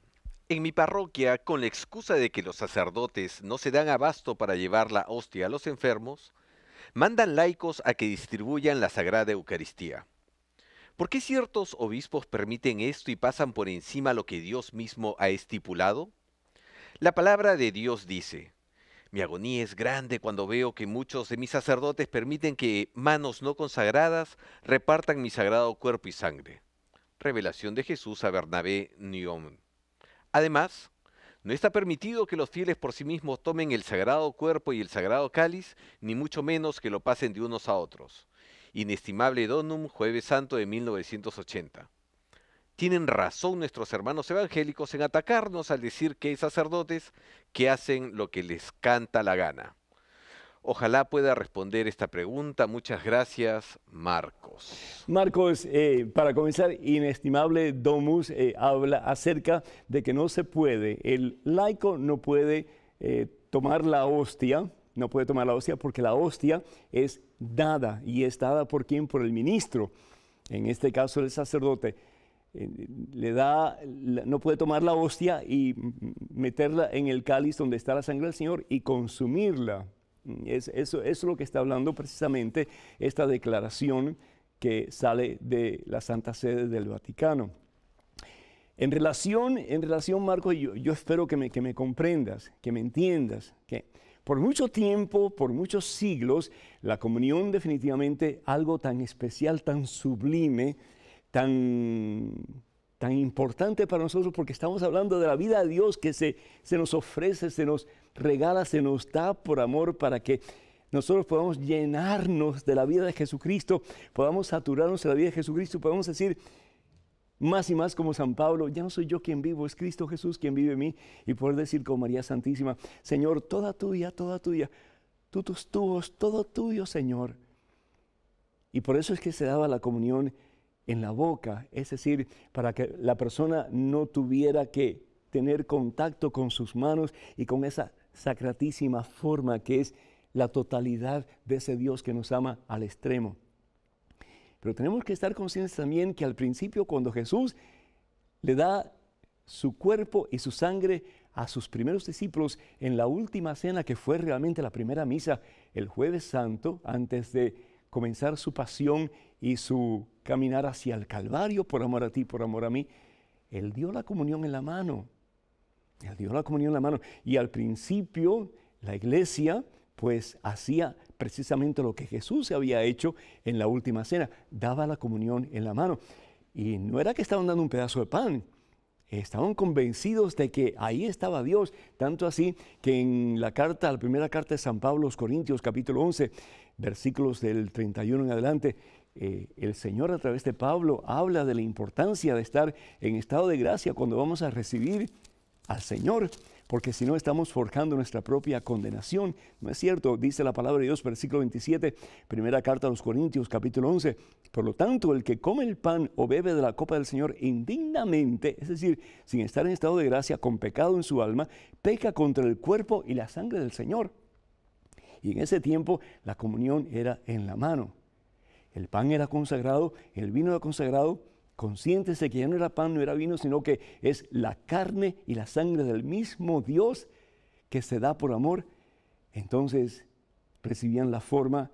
en mi parroquia, con la excusa de que los sacerdotes no se dan abasto para llevar la hostia a los enfermos, mandan laicos a que distribuyan la Sagrada Eucaristía. ¿Por qué ciertos obispos permiten esto y pasan por encima lo que Dios mismo ha estipulado? La palabra de Dios dice, mi agonía es grande cuando veo que muchos de mis sacerdotes permiten que manos no consagradas repartan mi sagrado cuerpo y sangre. Revelación de Jesús a Bernabé Nyon. Además, no está permitido que los fieles por sí mismos tomen el sagrado cuerpo y el sagrado cáliz, ni mucho menos que lo pasen de unos a otros. Inestimable Donum, Jueves Santo de 1980. Tienen razón nuestros hermanos evangélicos en atacarnos al decir que hay sacerdotes que hacen lo que les canta la gana. Ojalá pueda responder esta pregunta. Muchas gracias, Marcos. Marcos, para comenzar, Inestimable Domus habla acerca de que no se puede, el laico no puede tomar la hostia, no puede tomar la hostia porque la hostia es dada y es dada por quién, por el ministro, en este caso el sacerdote. No puede tomar la hostia y meterla en el cáliz donde está la sangre del Señor y consumirla. Eso es lo que está hablando precisamente esta declaración que sale de la Santa Sede del Vaticano. En relación Marcos, yo espero que me comprendas, que me entiendas, que por mucho tiempo, por muchos siglos, la comunión definitivamente algo tan especial, tan sublime, tan importante para nosotros, porque estamos hablando de la vida de Dios que se nos ofrece, se nos regala, se nos da por amor para que nosotros podamos llenarnos de la vida de Jesucristo, podamos saturarnos de la vida de Jesucristo, podamos decir más y más como San Pablo, ya no soy yo quien vivo, es Cristo Jesús quien vive en mí, y poder decir con María Santísima, Señor, toda tuya, tú tus tubos, todo tuyo, Señor. Y por eso es que se daba la comunión en la boca, es decir, para que la persona no tuviera que tener contacto con sus manos y con esa sacratísima forma que es la totalidad de ese Dios que nos ama al extremo. Pero tenemos que estar conscientes también que al principio, cuando Jesús le da su cuerpo y su sangre a sus primeros discípulos en la última cena, que fue realmente la primera misa, el Jueves Santo, antes de comenzar su pasión y su caminar hacia el Calvario, por amor a ti, por amor a mí, Él dio la comunión en la mano. Él dio la comunión en la mano. Y al principio, la iglesia pues hacía precisamente lo que Jesús había hecho en la última cena, daba la comunión en la mano. Y no era que estaban dando un pedazo de pan, estaban convencidos de que ahí estaba Dios, tanto así que en la primera carta de San Pablo a los Corintios, capítulo 11, versículos del 31 en adelante, el Señor a través de Pablo habla de la importancia de estar en estado de gracia cuando vamos a recibir al Señor, porque si no estamos forjando nuestra propia condenación. No es cierto, dice la palabra de Dios, versículo 27, primera carta a los Corintios, capítulo 11. Por lo tanto, el que come el pan o bebe de la copa del Señor indignamente, es decir, sin estar en estado de gracia, con pecado en su alma, peca contra el cuerpo y la sangre del Señor. Y en ese tiempo la comunión era en la mano. El pan era consagrado, el vino era consagrado. Conscientes de que ya no era pan, no era vino, sino que es la carne y la sangre del mismo Dios que se da por amor. Entonces recibían la forma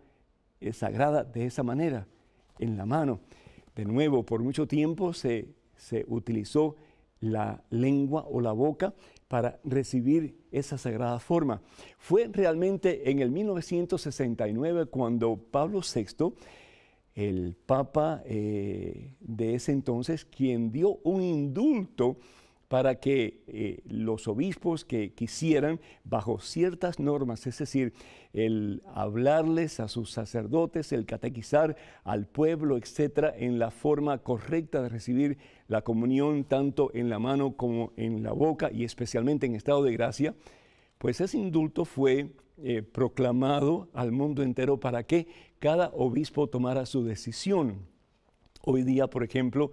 sagrada de esa manera, en la mano. De nuevo, por mucho tiempo se utilizó la lengua o la boca para recibir esa sagrada forma. Fue realmente en el 1969 cuando Pablo VI, el Papa de ese entonces, quien dio un indulto para que los obispos que quisieran, bajo ciertas normas, es decir, el hablarles a sus sacerdotes, el catequizar al pueblo, etcétera, en la forma correcta de recibir la comunión, tanto en la mano como en la boca, y especialmente en estado de gracia, pues ese indulto fue proclamado al mundo entero para que cada obispo tomara su decisión. Hoy día, por ejemplo,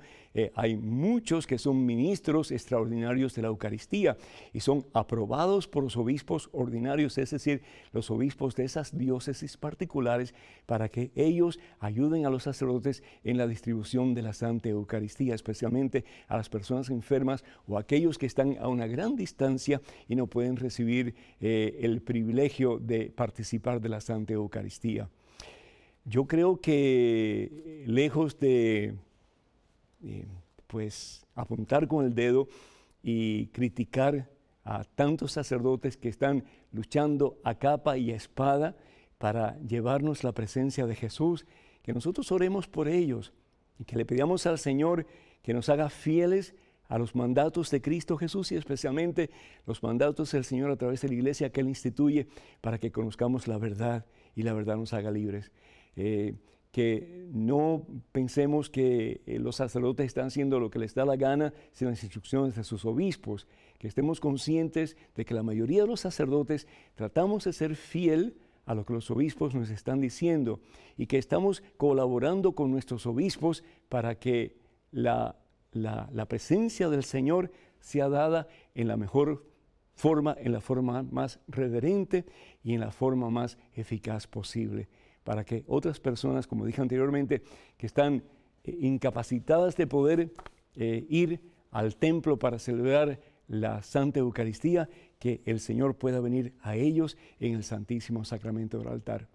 hay muchos que son ministros extraordinarios de la Eucaristía y son aprobados por los obispos ordinarios, es decir, los obispos de esas diócesis particulares, para que ellos ayuden a los sacerdotes en la distribución de la Santa Eucaristía, especialmente a las personas enfermas o aquellos que están a una gran distancia y no pueden recibir el privilegio de participar de la Santa Eucaristía. Yo creo que lejos de pues apuntar con el dedo y criticar a tantos sacerdotes que están luchando a capa y a espada para llevarnos la presencia de Jesús, que nosotros oremos por ellos y que le pidamos al Señor que nos haga fieles a los mandatos de Cristo Jesús y especialmente los mandatos del Señor a través de la iglesia que Él instituye para que conozcamos la verdad y la verdad nos haga libres. Que no pensemos que los sacerdotes están haciendo lo que les da la gana sin las instrucciones de sus obispos, que estemos conscientes de que la mayoría de los sacerdotes tratamos de ser fiel a lo que los obispos nos están diciendo y que estamos colaborando con nuestros obispos para que la presencia del Señor sea dada en la mejor forma, en la forma más reverente y en la forma más eficaz posible, para que otras personas, como dije anteriormente, que están incapacitadas de poder ir al templo para celebrar la Santa Eucaristía, que el Señor pueda venir a ellos en el Santísimo Sacramento del altar.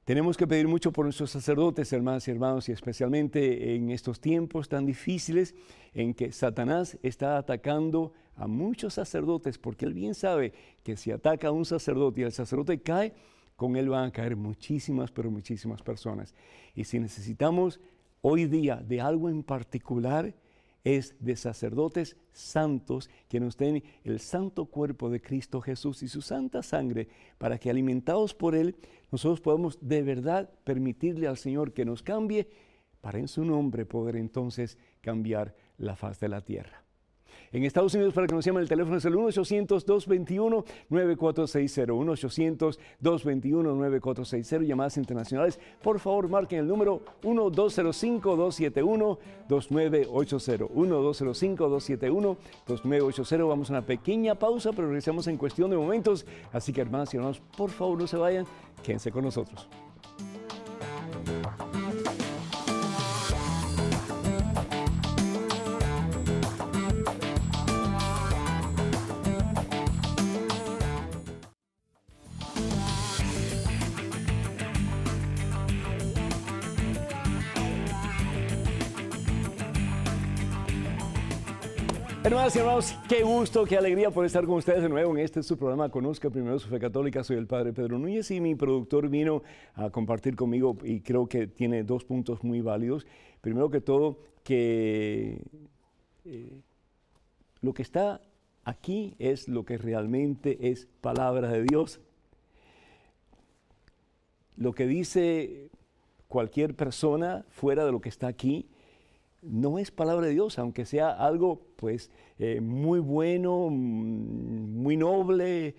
Tenemos que pedir mucho por nuestros sacerdotes, hermanas y hermanos, y especialmente en estos tiempos tan difíciles en que Satanás está atacando a muchos sacerdotes, porque él bien sabe que si ataca a un sacerdote y el sacerdote cae, con él van a caer muchísimas, pero muchísimas personas. Y si necesitamos hoy día de algo en particular, es de sacerdotes santos que nos den el santo cuerpo de Cristo Jesús y su santa sangre, para que alimentados por Él, nosotros podamos de verdad permitirle al Señor que nos cambie, para en su nombre poder entonces cambiar la faz de la tierra. En Estados Unidos, para que nos llamen, el teléfono es el 1-800-221-9460, 1-800-221-9460, llamadas internacionales. Por favor, marquen el número 1-205-271-2980, 1-205-271-2980. Vamos a una pequeña pausa, pero regresamos en cuestión de momentos. Así que, hermanas y hermanos, por favor, no se vayan, quédense con nosotros. Hermanas y hermanos, qué gusto, qué alegría por estar con ustedes de nuevo en este su programa Conozca Primero Su Fe Católica. Soy el Padre Pedro Núñez y mi productor vino a compartir conmigo y creo que tiene dos puntos muy válidos. Primero que todo, que lo que está aquí es lo que realmente es palabra de Dios. Lo que dice cualquier persona fuera de lo que está aquí no es palabra de Dios, aunque sea algo pues muy bueno, muy noble,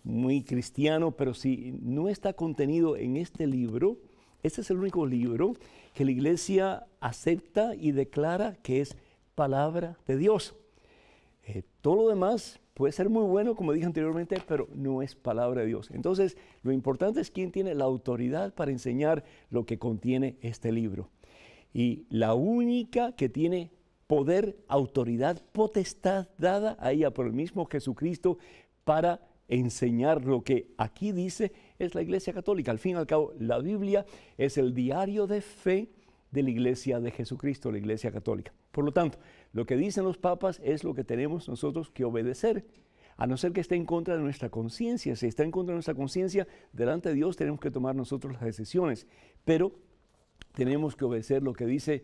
muy cristiano, pero si no está contenido en este libro, este es el único libro que la iglesia acepta y declara que es palabra de Dios. Todo lo demás puede ser muy bueno, como dije anteriormente, pero no es palabra de Dios. Entonces, lo importante es quién tiene la autoridad para enseñar lo que contiene este libro. Y la única que tiene poder, autoridad, potestad dada a ella por el mismo Jesucristo para enseñar lo que aquí dice es la Iglesia Católica. Al fin y al cabo, la Biblia es el diario de fe de la Iglesia de Jesucristo, la Iglesia Católica. Por lo tanto, lo que dicen los papas es lo que tenemos nosotros que obedecer, a no ser que esté en contra de nuestra conciencia. Si está en contra de nuestra conciencia, delante de Dios tenemos que tomar nosotros las decisiones, pero tenemos que obedecer lo que dice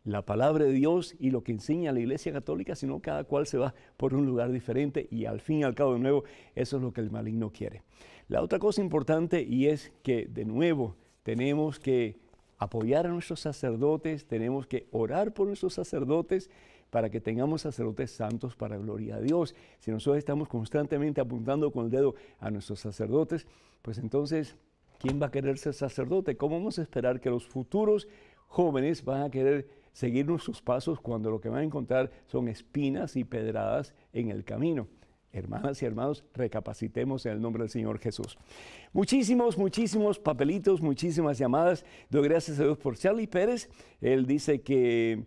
la palabra de Dios y lo que enseña la Iglesia Católica, sino cada cual se va por un lugar diferente y al fin y al cabo, de nuevo, eso es lo que el maligno quiere. La otra cosa importante y es que, de nuevo, tenemos que apoyar a nuestros sacerdotes, tenemos que orar por nuestros sacerdotes para que tengamos sacerdotes santos para gloria a Dios. Si nosotros estamos constantemente apuntando con el dedo a nuestros sacerdotes, pues entonces, ¿quién va a querer ser sacerdote? ¿Cómo vamos a esperar que los futuros jóvenes van a querer seguir nuestros pasos cuando lo que van a encontrar son espinas y pedradas en el camino? Hermanas y hermanos, recapacitemos en el nombre del Señor Jesús. Muchísimos papelitos, muchísimas llamadas. Doy gracias a Dios por Charlie Pérez. Él dice que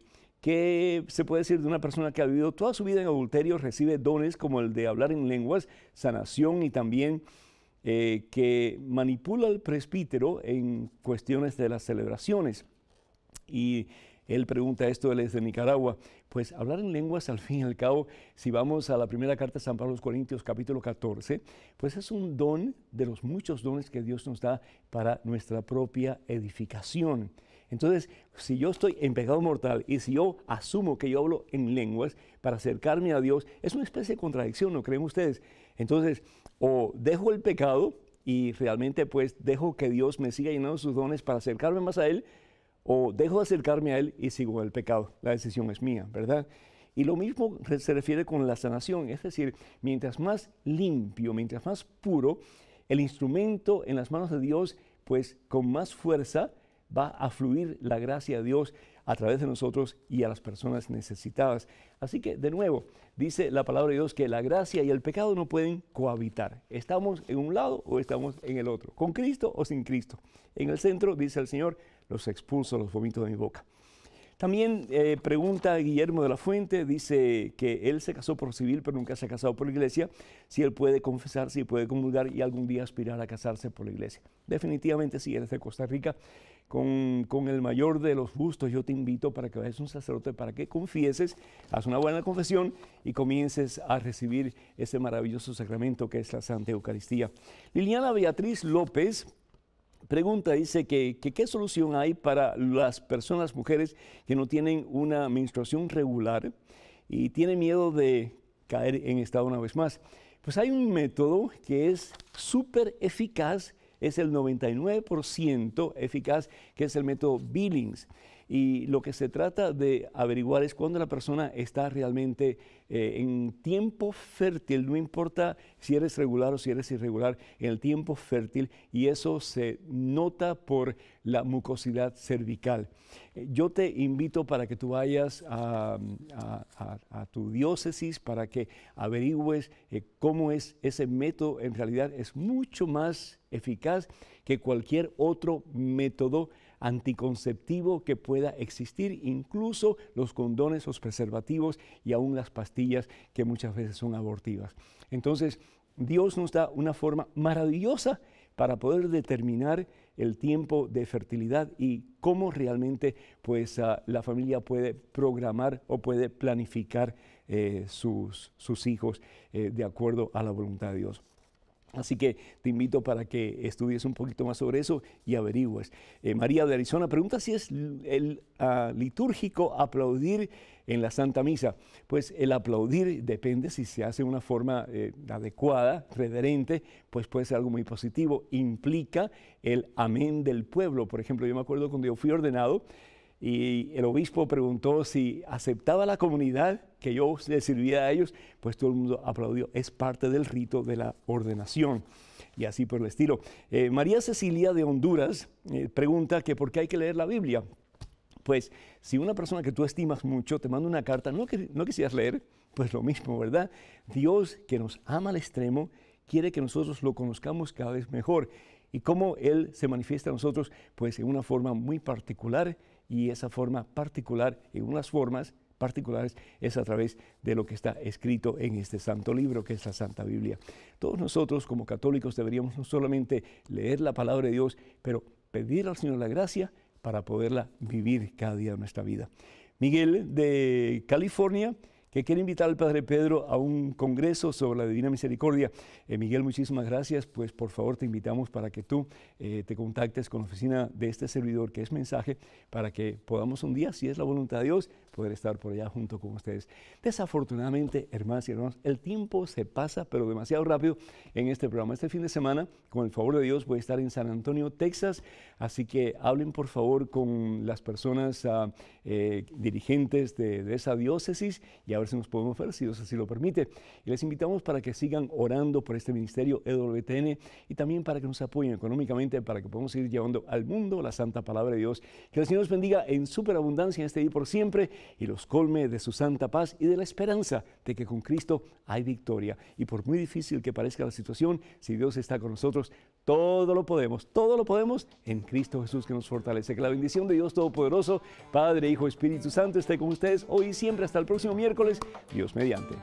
se puede decir de una persona que ha vivido toda su vida en adulterio, recibe dones como el de hablar en lenguas, sanación y también que manipula al presbítero en cuestiones de las celebraciones. Y él pregunta esto, él es de Nicaragua. Pues hablar en lenguas, al fin y al cabo, si vamos a la primera carta de San Pablo a los Corintios, capítulo 14, pues es un don de los muchos dones que Dios nos da para nuestra propia edificación. Entonces, si yo estoy en pecado mortal y si yo asumo que yo hablo en lenguas para acercarme a Dios, es una especie de contradicción, ¿no creen ustedes? Entonces, o dejo el pecado y realmente pues dejo que Dios me siga llenando sus dones para acercarme más a Él, o dejo de acercarme a Él y sigo el pecado. La decisión es mía, ¿verdad? Y lo mismo se refiere con la sanación, es decir, mientras más limpio, mientras más puro, el instrumento en las manos de Dios, pues con más fuerza va a fluir la gracia de Dios a través de nosotros y a las personas necesitadas. Así que, de nuevo, dice la palabra de Dios que la gracia y el pecado no pueden cohabitar. Estamos en un lado o estamos en el otro, con Cristo o sin Cristo. En el centro, dice el Señor, los expulso, los vomito de mi boca. También pregunta Guillermo de la Fuente, dice que él se casó por civil, pero nunca se ha casado por la iglesia, si él puede confesar, si puede comulgar y algún día aspirar a casarse por la iglesia. Definitivamente sí, eres de Costa Rica, con el mayor de los gustos yo te invito para que vayas a un sacerdote, para que confieses, haz una buena confesión y comiences a recibir ese maravilloso sacramento que es la Santa Eucaristía. Liliana Beatriz López pregunta, dice que qué solución hay para las personas, mujeres, que no tienen una menstruación regular y tienen miedo de caer en estado una vez más. Pues hay un método que es súper eficaz, es el 99% eficaz, que es el método Billings. Y lo que se trata de averiguar es cuando la persona está realmente en tiempo fértil, no importa si eres regular o si eres irregular, en el tiempo fértil, y eso se nota por la mucosidad cervical. Yo te invito para que tú vayas a tu diócesis para que averigües cómo es ese método. En realidad es mucho más eficaz que cualquier otro método anticonceptivo que pueda existir, incluso los condones, los preservativos y aún las pastillas que muchas veces son abortivas. Entonces, Dios nos da una forma maravillosa para poder determinar el tiempo de fertilidad y cómo realmente pues, la familia puede programar o puede planificar sus hijos de acuerdo a la voluntad de Dios. Así que te invito para que estudies un poquito más sobre eso y averigües. María de Arizona pregunta si es litúrgico aplaudir en la Santa Misa. Pues el aplaudir depende si se hace de una forma adecuada, reverente, pues puede ser algo muy positivo. Implica el amén del pueblo. Por ejemplo, yo me acuerdo cuando yo fui ordenado, y el obispo preguntó si aceptaba la comunidad que yo les servía a ellos, pues todo el mundo aplaudió. Es parte del rito de la ordenación y así por el estilo. María Cecilia de Honduras pregunta que por qué hay que leer la Biblia. Pues si una persona que tú estimas mucho te manda una carta, no quisieras leer, pues lo mismo, ¿verdad? Dios, que nos ama al extremo, quiere que nosotros lo conozcamos cada vez mejor. Y cómo Él se manifiesta a nosotros, pues en una forma muy particular, y esa forma particular, en unas formas particulares, es a través de lo que está escrito en este santo libro, que es la Santa Biblia. Todos nosotros como católicos deberíamos no solamente leer la palabra de Dios, pero pedir al Señor la gracia para poderla vivir cada día de nuestra vida. Miguel de California, que quiere invitar al Padre Pedro a un congreso sobre la Divina Misericordia. Miguel, muchísimas gracias. Pues por favor te invitamos para que tú te contactes con la oficina de este servidor, que es Mensaje, para que podamos un día, si es la voluntad de Dios, poder estar por allá junto con ustedes. Desafortunadamente, hermanas y hermanos, el tiempo se pasa, pero demasiado rápido en este programa. Este fin de semana, con el favor de Dios, voy a estar en San Antonio, Texas, así que hablen por favor con las personas dirigentes de esa diócesis y a ver si nos podemos ver, si Dios así lo permite. Y les invitamos para que sigan orando por este ministerio EWTN y también para que nos apoyen económicamente para que podamos seguir llevando al mundo la santa palabra de Dios. Que el Señor nos bendiga en superabundancia en este día y por siempre y los colme de su santa paz y de la esperanza de que con Cristo hay victoria. Y por muy difícil que parezca la situación, si Dios está con nosotros, todo lo podemos en Cristo Jesús que nos fortalece. Que la bendición de Dios Todopoderoso, Padre, Hijo, Espíritu Santo, esté con ustedes hoy y siempre hasta el próximo miércoles, Dios mediante.